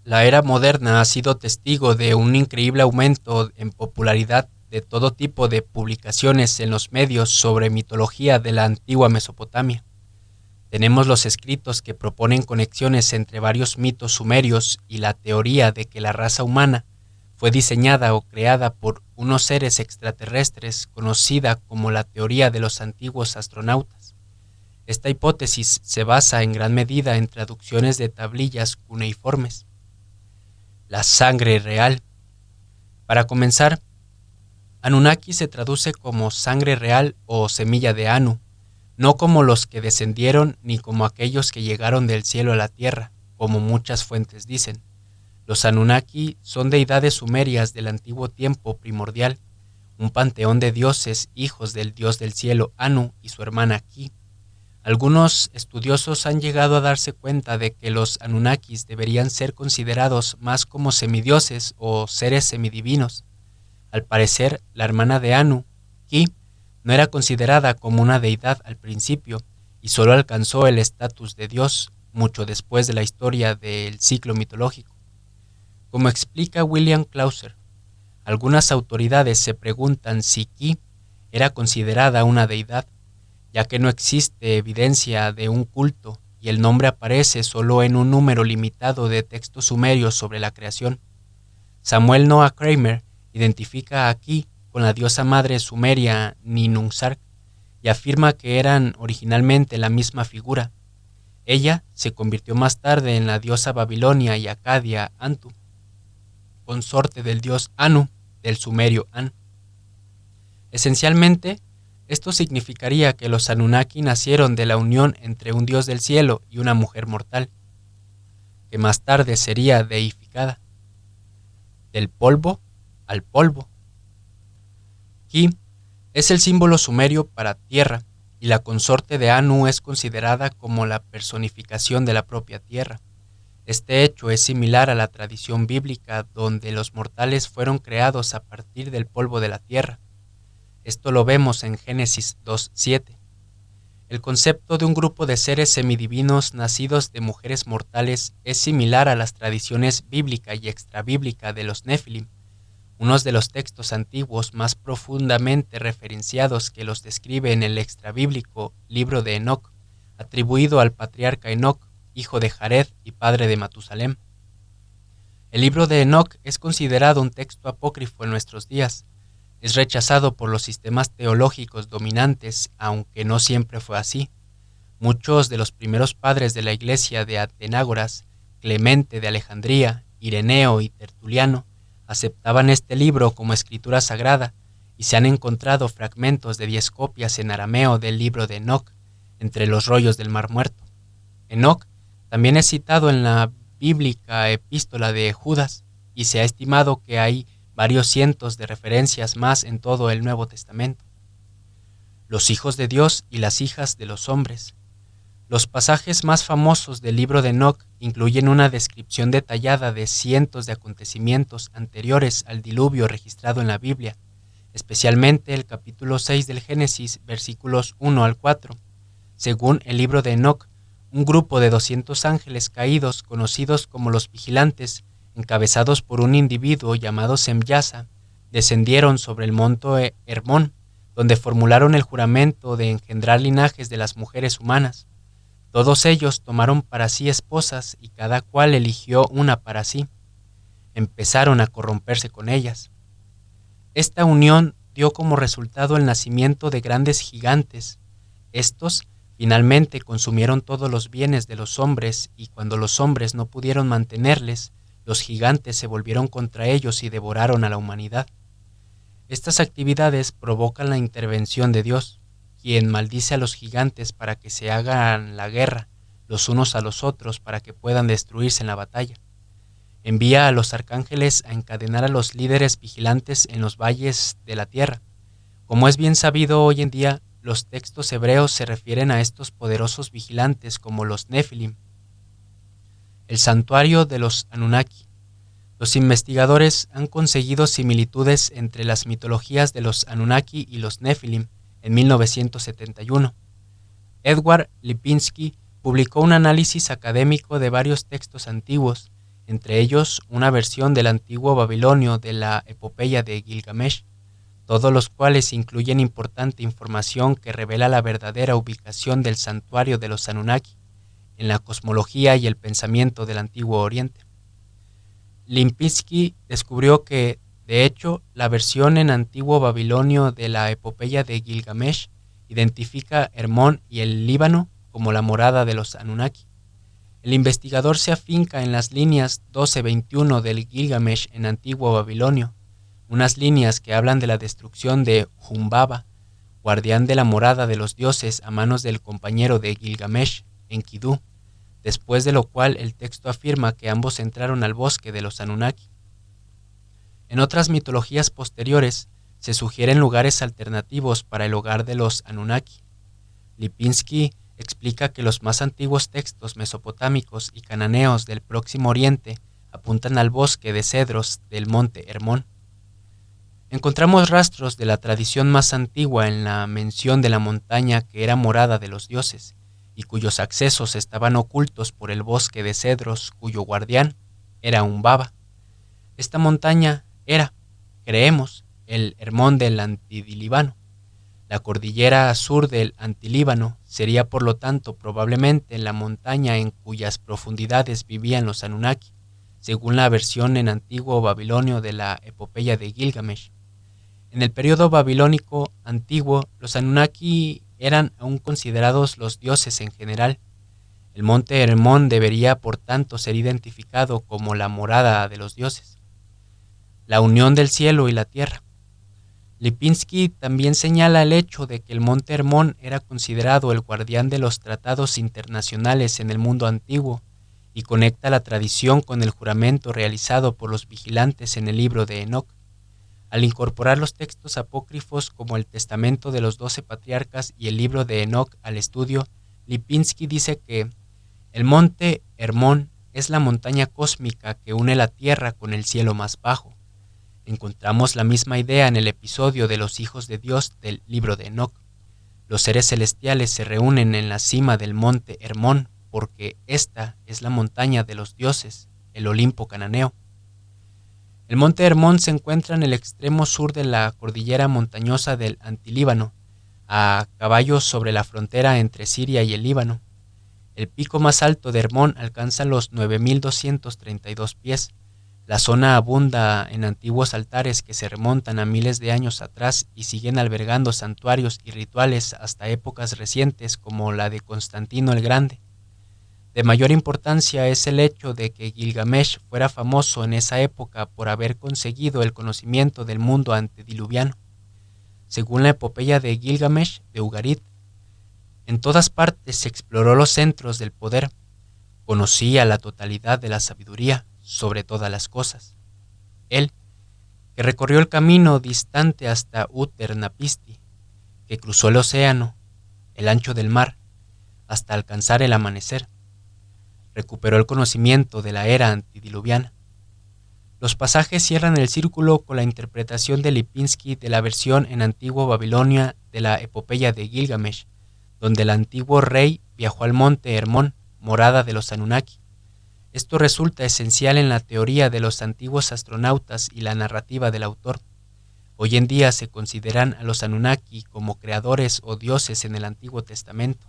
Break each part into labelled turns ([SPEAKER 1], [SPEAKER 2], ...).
[SPEAKER 1] La era moderna ha sido testigo de un increíble aumento en popularidad de todo tipo de publicaciones en los medios sobre mitología de la antigua Mesopotamia. Tenemos los escritos que proponen conexiones entre varios mitos sumerios y la teoría de que la raza humana fue diseñada o creada por unos seres extraterrestres conocida como la teoría de los antiguos astronautas. Esta hipótesis se basa en gran medida en traducciones de tablillas cuneiformes. La sangre real. Para comenzar, Anunnaki se traduce como sangre real o semilla de Anu, no como los que descendieron ni como aquellos que llegaron del cielo a la tierra, como muchas fuentes dicen. Los Anunnaki son deidades sumerias del antiguo tiempo primordial, un panteón de dioses hijos del dios del cielo Anu y su hermana Ki. Algunos estudiosos han llegado a darse cuenta de que los Anunnakis deberían ser considerados más como semidioses o seres semidivinos. Al parecer, la hermana de Anu, Ki, no era considerada como una deidad al principio y solo alcanzó el estatus de dios mucho después de la historia del ciclo mitológico. Como explica William Clauser, algunas autoridades se preguntan si Ki era considerada una deidad, ya que no existe evidencia de un culto y el nombre aparece solo en un número limitado de textos sumerios sobre la creación. Samuel Noah Kramer identifica a Ki con la diosa madre sumeria Ninhursag y afirma que eran originalmente la misma figura. Ella se convirtió más tarde en la diosa babilonia y acadia Antu, consorte del dios Anu del sumerio An. Esencialmente, esto significaría que los Anunnaki nacieron de la unión entre un dios del cielo y una mujer mortal, que más tarde sería deificada. Del polvo al polvo. Ki es el símbolo sumerio para tierra, y la consorte de Anu es considerada como la personificación de la propia tierra. Este hecho es similar a la tradición bíblica donde los mortales fueron creados a partir del polvo de la tierra. Esto lo vemos en Génesis 2:7. El concepto de un grupo de seres semidivinos nacidos de mujeres mortales es similar a las tradiciones bíblica y extrabíblica de los Nefilim, unos de los textos antiguos más profundamente referenciados que los describe en el extrabíblico libro de Enoc, atribuido al patriarca Enoc, hijo de Jared y padre de Matusalem. El libro de Enoc es considerado un texto apócrifo en nuestros días. Es rechazado por los sistemas teológicos dominantes, aunque no siempre fue así. Muchos de los primeros padres de la iglesia de Atenágoras, Clemente de Alejandría, Ireneo y Tertuliano, aceptaban este libro como escritura sagrada, y se han encontrado fragmentos de 10 copias en arameo del libro de Enoc, entre los rollos del Mar Muerto. Enoc también es citado en la bíblica epístola de Judas, y se ha estimado que hay varios cientos de referencias más en todo el Nuevo Testamento. Los hijos de Dios y las hijas de los hombres. Los pasajes más famosos del libro de Enoc incluyen una descripción detallada de cientos de acontecimientos anteriores al diluvio registrado en la Biblia, especialmente el capítulo 6 del Génesis, versículos 1 al 4. Según el libro de Enoc, un grupo de 200 ángeles caídos, conocidos como los vigilantes, encabezados por un individuo llamado Semyasa, descendieron sobre el monte Hermón, donde formularon el juramento de engendrar linajes de las mujeres humanas. Todos ellos tomaron para sí esposas y cada cual eligió una para sí. Empezaron a corromperse con ellas. Esta unión dio como resultado el nacimiento de grandes gigantes. Estos finalmente consumieron todos los bienes de los hombres, y cuando los hombres no pudieron mantenerles, los gigantes se volvieron contra ellos y devoraron a la humanidad. Estas actividades provocan la intervención de Dios, quien maldice a los gigantes para que se hagan la guerra los unos a los otros para que puedan destruirse en la batalla. Envía a los arcángeles a encadenar a los líderes vigilantes en los valles de la tierra. Como es bien sabido hoy en día, los textos hebreos se refieren a estos poderosos vigilantes como los Nefilim. El santuario de los Anunnaki. Los investigadores han conseguido similitudes entre las mitologías de los Anunnaki y los Nefilim en 1971. Edward Lipinski publicó un análisis académico de varios textos antiguos, entre ellos una versión del antiguo babilonio de la epopeya de Gilgamesh, todos los cuales incluyen importante información que revela la verdadera ubicación del santuario de los Anunnaki en la cosmología y el pensamiento del Antiguo Oriente. Limpinski descubrió que, de hecho, la versión en antiguo babilonio de la epopeya de Gilgamesh identifica Hermón y el Líbano como la morada de los Anunnaki. El investigador se afinca en las líneas 12-21 del Gilgamesh en antiguo babilonio, unas líneas que hablan de la destrucción de Humbaba, guardián de la morada de los dioses a manos del compañero de Gilgamesh, Enkidu, después de lo cual el texto afirma que ambos entraron al bosque de los Anunnaki. En otras mitologías posteriores se sugieren lugares alternativos para el hogar de los Anunnaki. Limpinski explica que los más antiguos textos mesopotámicos y cananeos del Próximo Oriente apuntan al bosque de cedros del monte Hermón. Encontramos rastros de la tradición más antigua en la mención de la montaña que era morada de los dioses y cuyos accesos estaban ocultos por el bosque de cedros cuyo guardián era Humbaba. Esta montaña era, creemos, el Hermón del Antidilíbano. La cordillera sur del Antilíbano sería por lo tanto probablemente la montaña en cuyas profundidades vivían los Anunnaki, según la versión en antiguo babilonio de la epopeya de Gilgamesh. En el periodo babilónico antiguo, los Anunnaki eran aún considerados los dioses en general. El monte Hermón debería, por tanto, ser identificado como la morada de los dioses, la unión del cielo y la tierra. Limpinski también señala el hecho de que el monte Hermón era considerado el guardián de los tratados internacionales en el mundo antiguo y conecta la tradición con el juramento realizado por los vigilantes en el libro de Enoc. Al incorporar los textos apócrifos como el Testamento de los 12 Patriarcas y el libro de Enoc al estudio, Limpinski dice que el monte Hermón es la montaña cósmica que une la tierra con el cielo más bajo. Encontramos la misma idea en el episodio de los hijos de Dios del libro de Enoc. Los seres celestiales se reúnen en la cima del monte Hermón porque esta es la montaña de los dioses, el Olimpo cananeo. El monte Hermón se encuentra en el extremo sur de la cordillera montañosa del Antilíbano, a caballo sobre la frontera entre Siria y el Líbano. El pico más alto de Hermón alcanza los 9.232 pies. La zona abunda en antiguos altares que se remontan a miles de años atrás y siguen albergando santuarios y rituales hasta épocas recientes como la de Constantino el Grande. De mayor importancia es el hecho de que Gilgamesh fuera famoso en esa época por haber conseguido el conocimiento del mundo antediluviano. Según la epopeya de Gilgamesh de Ugarit, en todas partes se exploró los centros del poder, conocía la totalidad de la sabiduría sobre todas las cosas. Él, que recorrió el camino distante hasta Utternapisti, que cruzó el océano, el ancho del mar, hasta alcanzar el amanecer, recuperó el conocimiento de la era antediluviana. Los pasajes cierran el círculo con la interpretación de Limpinski de la versión en antiguo Babilonia de la epopeya de Gilgamesh, donde el antiguo rey viajó al monte Hermón, morada de los Anunnaki. Esto resulta esencial en la teoría de los antiguos astronautas y la narrativa del autor. Hoy en día se consideran a los Anunnaki como creadores o dioses en el Antiguo Testamento.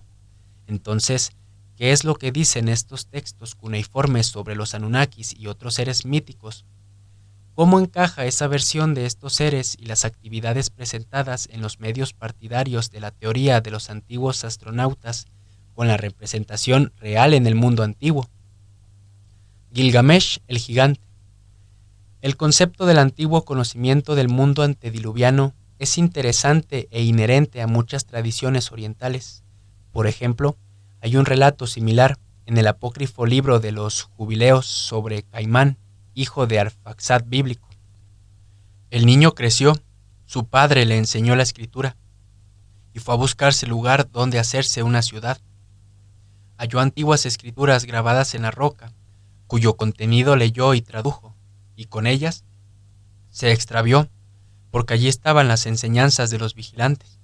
[SPEAKER 1] Entonces, ¿qué es lo que dicen estos textos cuneiformes sobre los Anunnakis y otros seres míticos? ¿Cómo encaja esa versión de estos seres y las actividades presentadas en los medios partidarios de la teoría de los antiguos astronautas con la representación real en el mundo antiguo? Gilgamesh, el gigante. El concepto del antiguo conocimiento del mundo antediluviano es interesante e inherente a muchas tradiciones orientales. Por ejemplo, hay un relato similar en el apócrifo libro de los Jubileos sobre Caimán, hijo de Arfaxad bíblico. El niño creció, su padre le enseñó la escritura y fue a buscarse lugar donde hacerse una ciudad. Halló antiguas escrituras grabadas en la roca, cuyo contenido leyó y tradujo, y con ellas se extravió, porque allí estaban las enseñanzas de los vigilantes,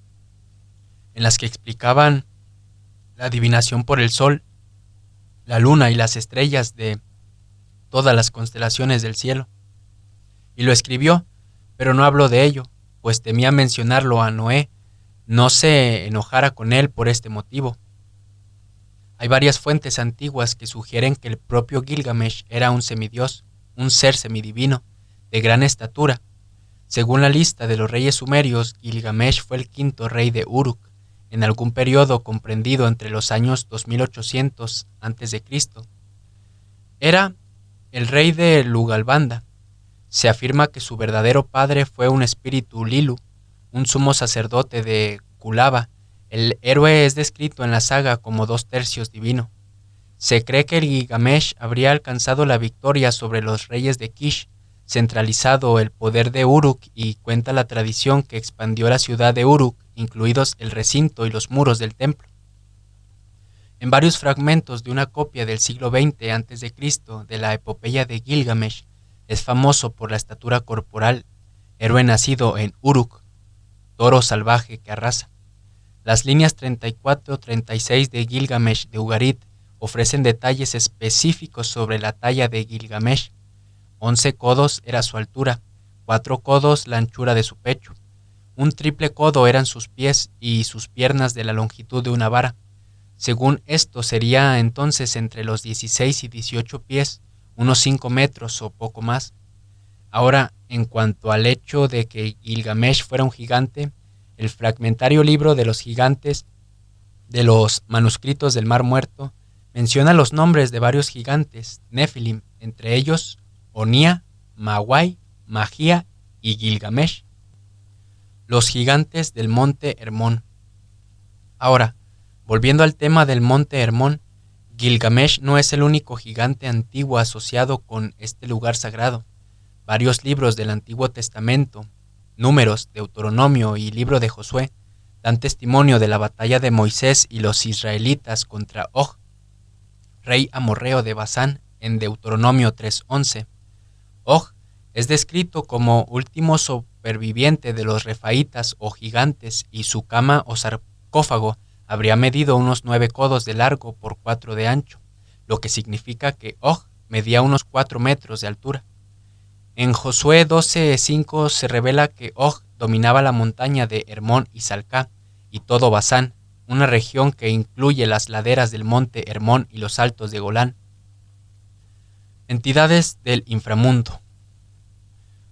[SPEAKER 1] en las que explicaban la adivinación por el sol, la luna y las estrellas de todas las constelaciones del cielo. Y lo escribió, pero no habló de ello, pues temía mencionarlo a Noé, no se enojara con él por este motivo. Hay varias fuentes antiguas que sugieren que el propio Gilgamesh era un semidios, un ser semidivino, de gran estatura. Según la lista de los reyes sumerios, Gilgamesh fue el quinto rey de Uruk, en algún periodo comprendido entre los años 2800 a.C. Era el rey de Lugalbanda. Se afirma que su verdadero padre fue un espíritu Lilu, un sumo sacerdote de Kulaba. El héroe es descrito en la saga como 2/3 divino. Se cree que Gilgamesh habría alcanzado la victoria sobre los reyes de Kish, centralizado el poder de Uruk, y cuenta la tradición que expandió la ciudad de Uruk, incluidos el recinto y los muros del templo. En varios fragmentos de una copia del siglo XX a.C. de la epopeya de Gilgamesh, es famoso por la estatura corporal, héroe nacido en Uruk, toro salvaje que arrasa. Las líneas 34-36 de Gilgamesh de Ugarit ofrecen detalles específicos sobre la talla de Gilgamesh. 11 codos era su altura, 4 codos la anchura de su pecho. Un triple codo eran sus pies y sus piernas de la longitud de una vara. Según esto, sería entonces entre los 16 y 18 pies, unos 5 metros o poco más. Ahora, en cuanto al hecho de que Gilgamesh fuera un gigante, el fragmentario libro de los gigantes de los manuscritos del Mar Muerto menciona los nombres de varios gigantes, Nefilim, entre ellos Onía, Mawai, Magia y Gilgamesh. Los gigantes del monte Hermón. Ahora, volviendo al tema del monte Hermón, Gilgamesh no es el único gigante antiguo asociado con este lugar sagrado. Varios libros del Antiguo Testamento, Números, Deuteronomio y Libro de Josué, dan testimonio de la batalla de Moisés y los israelitas contra Og, rey amorreo de Basán, en Deuteronomio 3:11. Og es descrito como último superviviente de los refaítas o gigantes, y su cama o sarcófago habría medido unos 9 codos de largo por 4 de ancho, lo que significa que Og medía unos 4 metros de altura. En Josué 12:5 se revela que Og dominaba la montaña de Hermón y Salcá y todo Basán, una región que incluye las laderas del monte Hermón y los altos de Golán. Entidades del inframundo.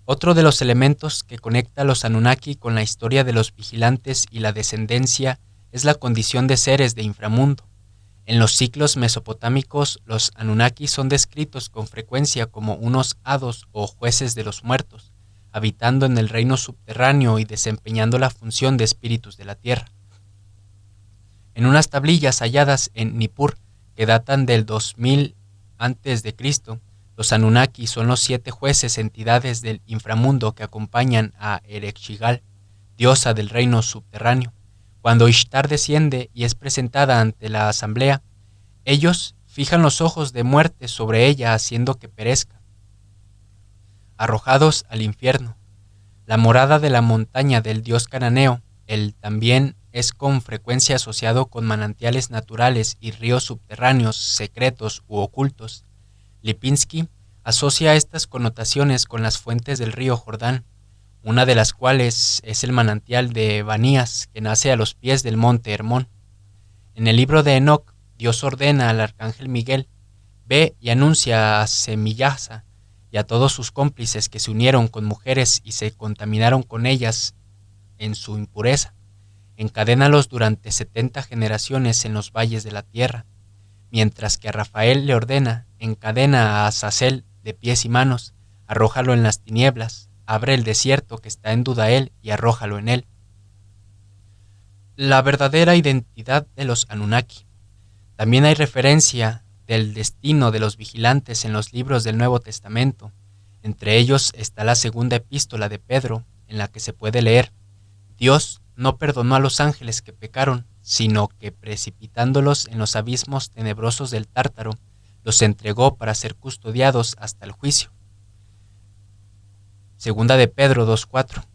[SPEAKER 1] Otro de los elementos que conecta a los Anunnaki con la historia de los vigilantes y la descendencia es la condición de seres de inframundo. En los ciclos mesopotámicos, los Anunnaki son descritos con frecuencia como unos hados o jueces de los muertos, habitando en el reino subterráneo y desempeñando la función de espíritus de la tierra. En unas tablillas halladas en Nippur, que datan del 2000 a.C., los Anunnaki son los 7 jueces entidades del inframundo que acompañan a Erechkigal, diosa del reino subterráneo. Cuando Ishtar desciende y es presentada ante la asamblea, ellos fijan los ojos de muerte sobre ella, haciendo que perezca. Arrojados al infierno. La morada de la montaña del dios cananeo, el también es con frecuencia asociado con manantiales naturales y ríos subterráneos secretos u ocultos. Lipinski asocia estas connotaciones con las fuentes del río Jordán, una de las cuales es el manantial de Banías, que nace a los pies del monte Hermón. En el libro de Enoc, Dios ordena al arcángel Miguel: ve y anuncia a Semillasa y a todos sus cómplices que se unieron con mujeres y se contaminaron con ellas en su impureza. Encadénalos durante 70 generaciones en los valles de la tierra. Mientras que a Rafael le ordena: encadena a Azazel de pies y manos, arrójalo en las tinieblas, abre el desierto que está en Dudael y arrójalo en él. La verdadera identidad de los Anunnaki. También hay referencia del destino de los vigilantes en los libros del Nuevo Testamento. Entre ellos está la segunda epístola de Pedro, en la que se puede leer: Dios no perdonó a los ángeles que pecaron, sino que precipitándolos en los abismos tenebrosos del Tártaro, los entregó para ser custodiados hasta el juicio. Segunda de Pedro 2:4.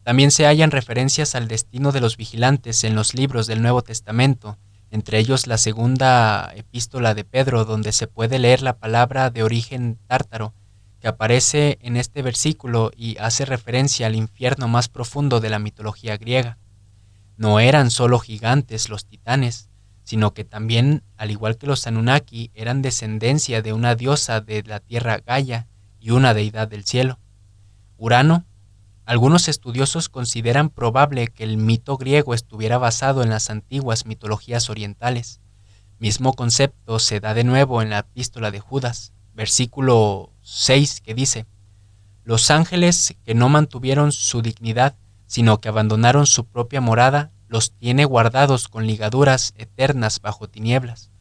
[SPEAKER 1] También se hallan referencias al destino de los vigilantes en los libros del Nuevo Testamento, entre ellos la segunda epístola de Pedro, donde se puede leer la palabra de origen tártaro, que aparece en este versículo y hace referencia al infierno más profundo de la mitología griega. No eran solo gigantes los titanes, sino que también, al igual que los Anunnaki, eran descendencia de una diosa de la tierra Gaia y una deidad del cielo. Urano. Algunos estudiosos consideran probable que el mito griego estuviera basado en las antiguas mitologías orientales. Mismo concepto se da de nuevo en la epístola de Judas, versículo 6, que dice: los ángeles que no mantuvieron su dignidad, sino que abandonaron su propia morada, los tiene guardados con ligaduras eternas bajo tinieblas.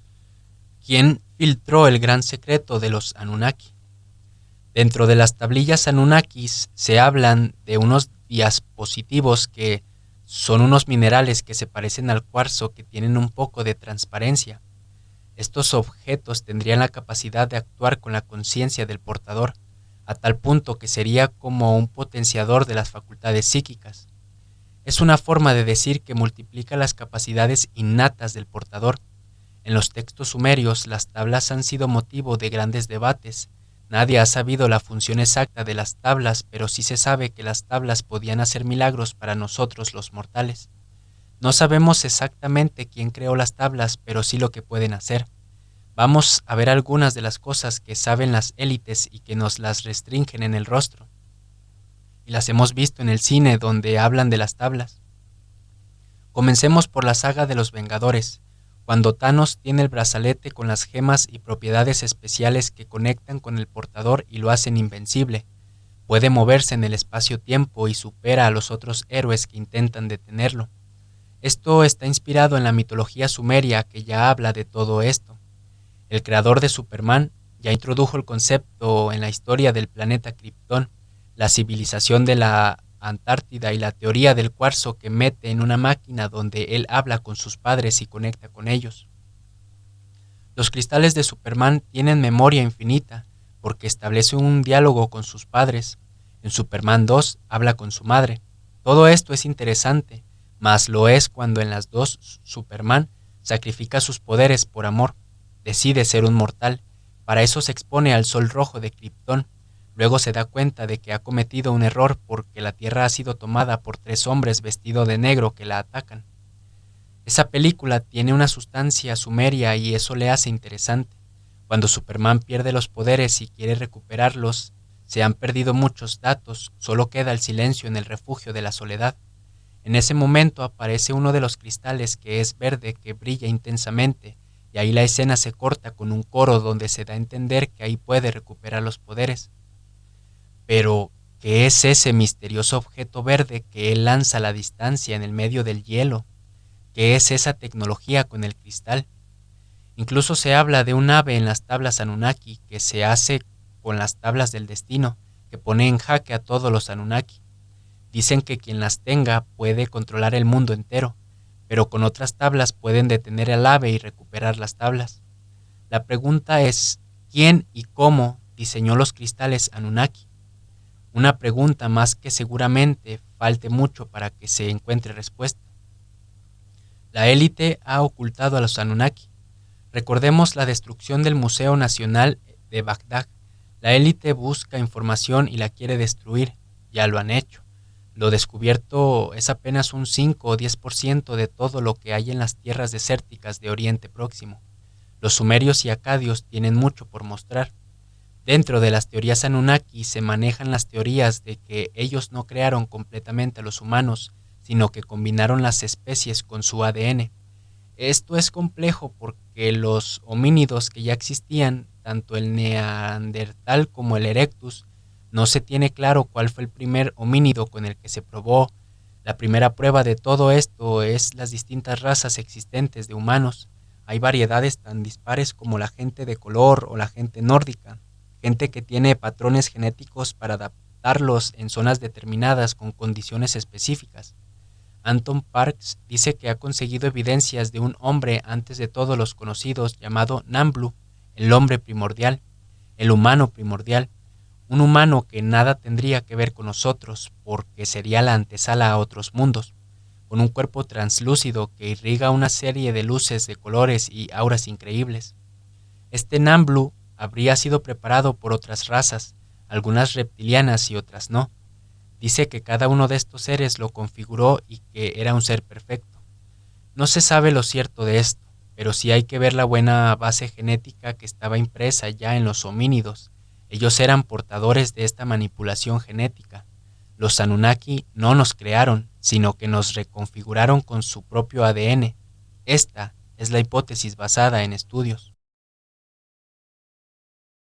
[SPEAKER 1] ¿Quién filtró el gran secreto de los Anunnaki? Dentro de las tablillas Anunnakis se hablan de unos diapositivos que son unos minerales que se parecen al cuarzo, que tienen un poco de transparencia. Estos objetos tendrían la capacidad de actuar con la conciencia del portador, a tal punto que sería como un potenciador de las facultades psíquicas. Es una forma de decir que multiplica las capacidades innatas del portador. En los textos sumerios, las tablas han sido motivo de grandes debates. Nadie ha sabido la función exacta de las tablas, pero sí se sabe que las tablas podían hacer milagros para nosotros los mortales. No sabemos exactamente quién creó las tablas, pero sí lo que pueden hacer. Vamos a ver algunas de las cosas que saben las élites y que nos las restringen en el rostro. Y las hemos visto en el cine, donde hablan de las tablas. Comencemos por la saga de los Vengadores, cuando Thanos tiene el brazalete con las gemas y propiedades especiales que conectan con el portador y lo hacen invencible. Puede moverse en el espacio-tiempo y supera a los otros héroes que intentan detenerlo. Esto está inspirado en la mitología sumeria, que ya habla de todo esto. El creador de Superman ya introdujo el concepto en la historia del planeta Krypton, la civilización de la Antártida y la teoría del cuarzo que mete en una máquina donde él habla con sus padres y conecta con ellos. Los cristales de Superman tienen memoria infinita porque establece un diálogo con sus padres. En Superman 2 habla con su madre. Todo esto es interesante, mas lo es cuando en las dos Superman sacrifica sus poderes por amor. Decide ser un mortal. Para eso se expone al sol rojo de Krypton. Luego se da cuenta de que ha cometido un error porque la Tierra ha sido tomada por 3 hombres vestidos de negro que la atacan. Esa película tiene una sustancia sumeria y eso le hace interesante. Cuando Superman pierde los poderes y quiere recuperarlos, se han perdido muchos datos, solo queda el silencio en el refugio de la soledad. En ese momento aparece uno de los cristales que es verde, que brilla intensamente, y ahí la escena se corta con un coro donde se da a entender que ahí puede recuperar los poderes. Pero, ¿qué es ese misterioso objeto verde que él lanza a la distancia en el medio del hielo? ¿Qué es esa tecnología con el cristal? Incluso se habla de un ave en las tablas Anunnaki que se hace con las tablas del destino, que pone en jaque a todos los Anunnaki. Dicen que quien las tenga puede controlar el mundo entero, pero con otras tablas pueden detener al ave y recuperar las tablas. La pregunta es, ¿quién y cómo diseñó los cristales Anunnaki? Una pregunta más que seguramente falte mucho para que se encuentre respuesta. La élite ha ocultado a los Anunnaki. Recordemos la destrucción del Museo Nacional de Bagdad. La élite busca información y la quiere destruir. Ya lo han hecho. Lo descubierto es apenas un 5 o 10% de todo lo que hay en las tierras desérticas de Oriente Próximo. Los sumerios y acadios tienen mucho por mostrar. Dentro de las teorías Anunnaki se manejan las teorías de que ellos no crearon completamente a los humanos, sino que combinaron las especies con su ADN. Esto es complejo porque los homínidos que ya existían, tanto el Neandertal como el Erectus, no se tiene claro cuál fue el primer homínido con el que se probó. La primera prueba de todo esto es las distintas razas existentes de humanos. Hay variedades tan dispares como la gente de color o la gente nórdica, gente que tiene patrones genéticos para adaptarlos en zonas determinadas con condiciones específicas. Anton Parks dice que ha conseguido evidencias de un hombre antes de todos los conocidos llamado Namblu, el hombre primordial, el humano primordial, un humano que nada tendría que ver con nosotros porque sería la antesala a otros mundos. con un cuerpo translúcido que irriga una serie de luces de colores y auras increíbles. Este Namblue habría sido preparado por otras razas, algunas reptilianas y otras no. Dice que cada uno de estos seres lo configuró y que era un ser perfecto. No se sabe lo cierto de esto, pero sí hay que ver la buena base genética que estaba impresa ya en los homínidos. Ellos eran portadores de esta manipulación genética. Los Anunnaki no nos crearon, sino que nos reconfiguraron con su propio ADN. Esta es la hipótesis basada en estudios.